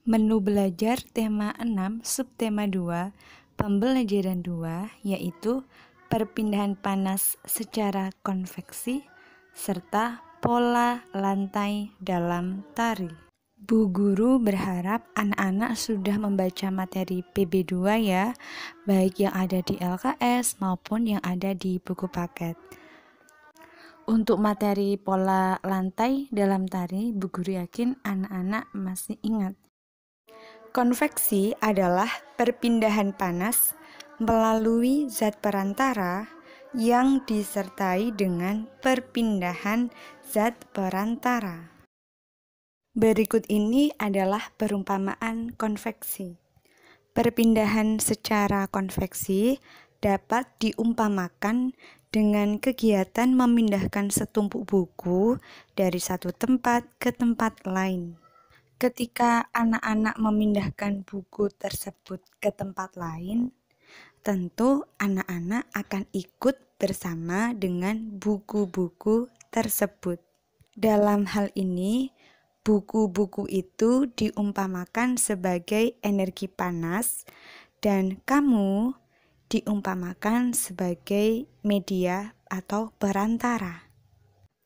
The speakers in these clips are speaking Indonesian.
Menu belajar tema 6 subtema 2 pembelajaran 2 yaitu perpindahan panas secara konveksi serta pola lantai dalam tari. Bu Guru berharap anak-anak sudah membaca materi PB2 ya, baik yang ada di LKS maupun yang ada di buku paket. Untuk materi pola lantai dalam tari, Bu Guru yakin anak-anak masih ingat. Konveksi adalah perpindahan panas melalui zat perantara yang disertai dengan perpindahan zat perantara. Berikut ini adalah perumpamaan konveksi. Perpindahan secara konveksi dapat diumpamakan dengan kegiatan memindahkan setumpuk buku dari satu tempat ke tempat lain. Ketika anak-anak memindahkan buku tersebut ke tempat lain, tentu anak-anak akan ikut bersama dengan buku-buku tersebut. Dalam hal ini, buku-buku itu diumpamakan sebagai energi panas dan kamu diumpamakan sebagai media atau perantara.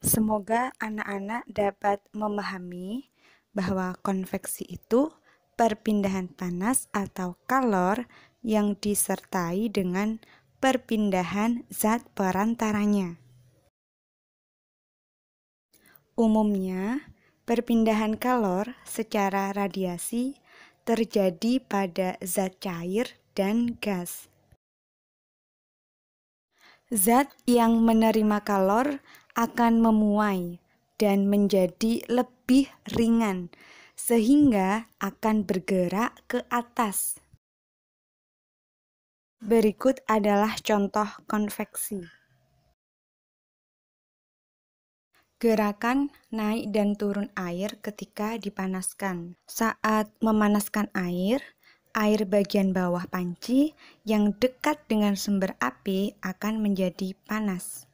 Semoga anak-anak dapat memahami bahwa konveksi itu perpindahan panas atau kalor yang disertai dengan perpindahan zat perantaranya. Umumnya, perpindahan kalor secara radiasi terjadi pada zat cair dan gas. Zat yang menerima kalor akan memuai dan menjadi lebih ringan, sehingga akan bergerak ke atas. Berikut adalah contoh konveksi. Gerakan naik dan turun air ketika dipanaskan. Saat memanaskan air bagian bawah panci yang dekat dengan sumber api akan menjadi panas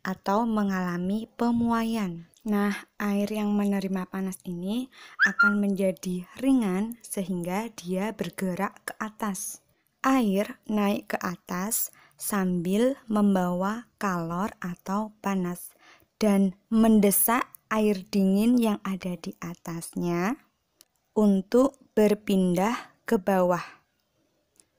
atau mengalami pemuaian. Nah, air yang menerima panas ini akan menjadi ringan sehingga dia bergerak ke atas. Air naik ke atas sambil membawa kalor atau panas dan mendesak air dingin yang ada di atasnya untuk berpindah ke bawah,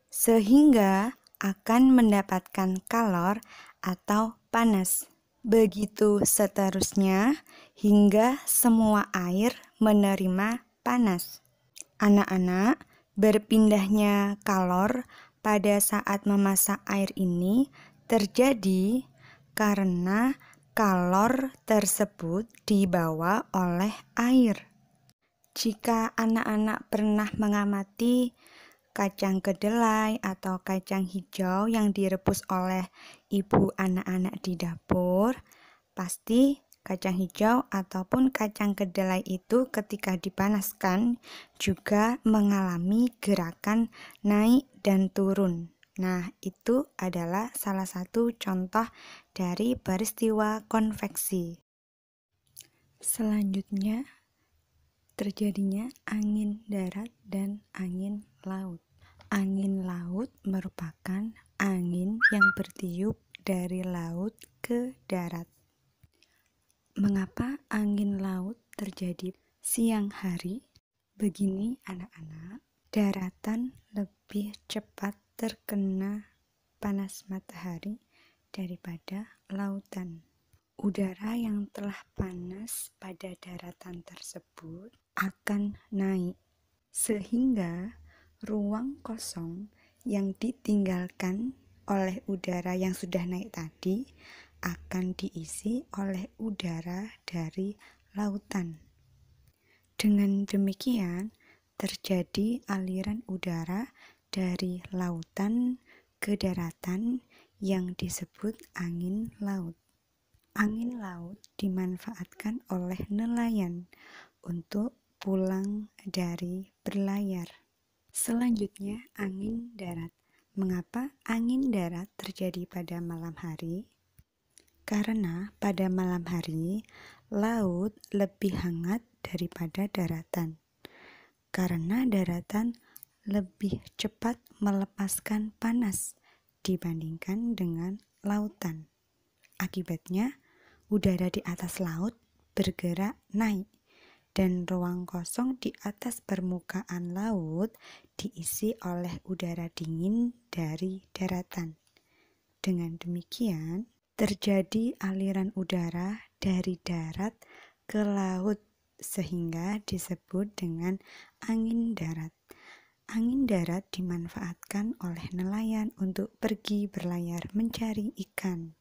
sehingga akan mendapatkan kalor atau panas. Begitu seterusnya hingga semua air menerima panas. Anak-anak, berpindahnya kalor pada saat memasak air ini terjadi karena kalor tersebut dibawa oleh air. Jika anak-anak pernah mengamati kacang kedelai atau kacang hijau yang direbus oleh ibu anak-anak di dapur, pasti kacang hijau ataupun kacang kedelai itu ketika dipanaskan juga mengalami gerakan naik dan turun. Nah, itu adalah salah satu contoh dari peristiwa konveksi. Selanjutnya, terjadinya angin darat dan angin laut. Angin laut merupakan angin yang bertiup dari laut ke darat. Mengapa angin laut terjadi siang hari? Begini anak-anak, daratan lebih cepat terkena panas matahari daripada lautan. Udara yang telah panas pada daratan tersebut akan naik, sehingga ruang kosong yang ditinggalkan oleh udara yang sudah naik tadi akan diisi oleh udara dari lautan. Dengan demikian, terjadi aliran udara dari lautan ke daratan yang disebut angin laut. Angin laut dimanfaatkan oleh nelayan untuk pulang dari berlayar. Selanjutnya, angin darat. Mengapa angin darat terjadi pada malam hari? Karena pada malam hari, laut lebih hangat daripada daratan. karena daratan lebih cepat melepaskan panas dibandingkan dengan lautan. Akibatnya, udara di atas laut bergerak naik dan ruang kosong di atas permukaan laut diisi oleh udara dingin dari daratan. Dengan demikian, terjadi aliran udara dari darat ke laut sehingga disebut dengan angin darat. Angin darat dimanfaatkan oleh nelayan untuk pergi berlayar mencari ikan.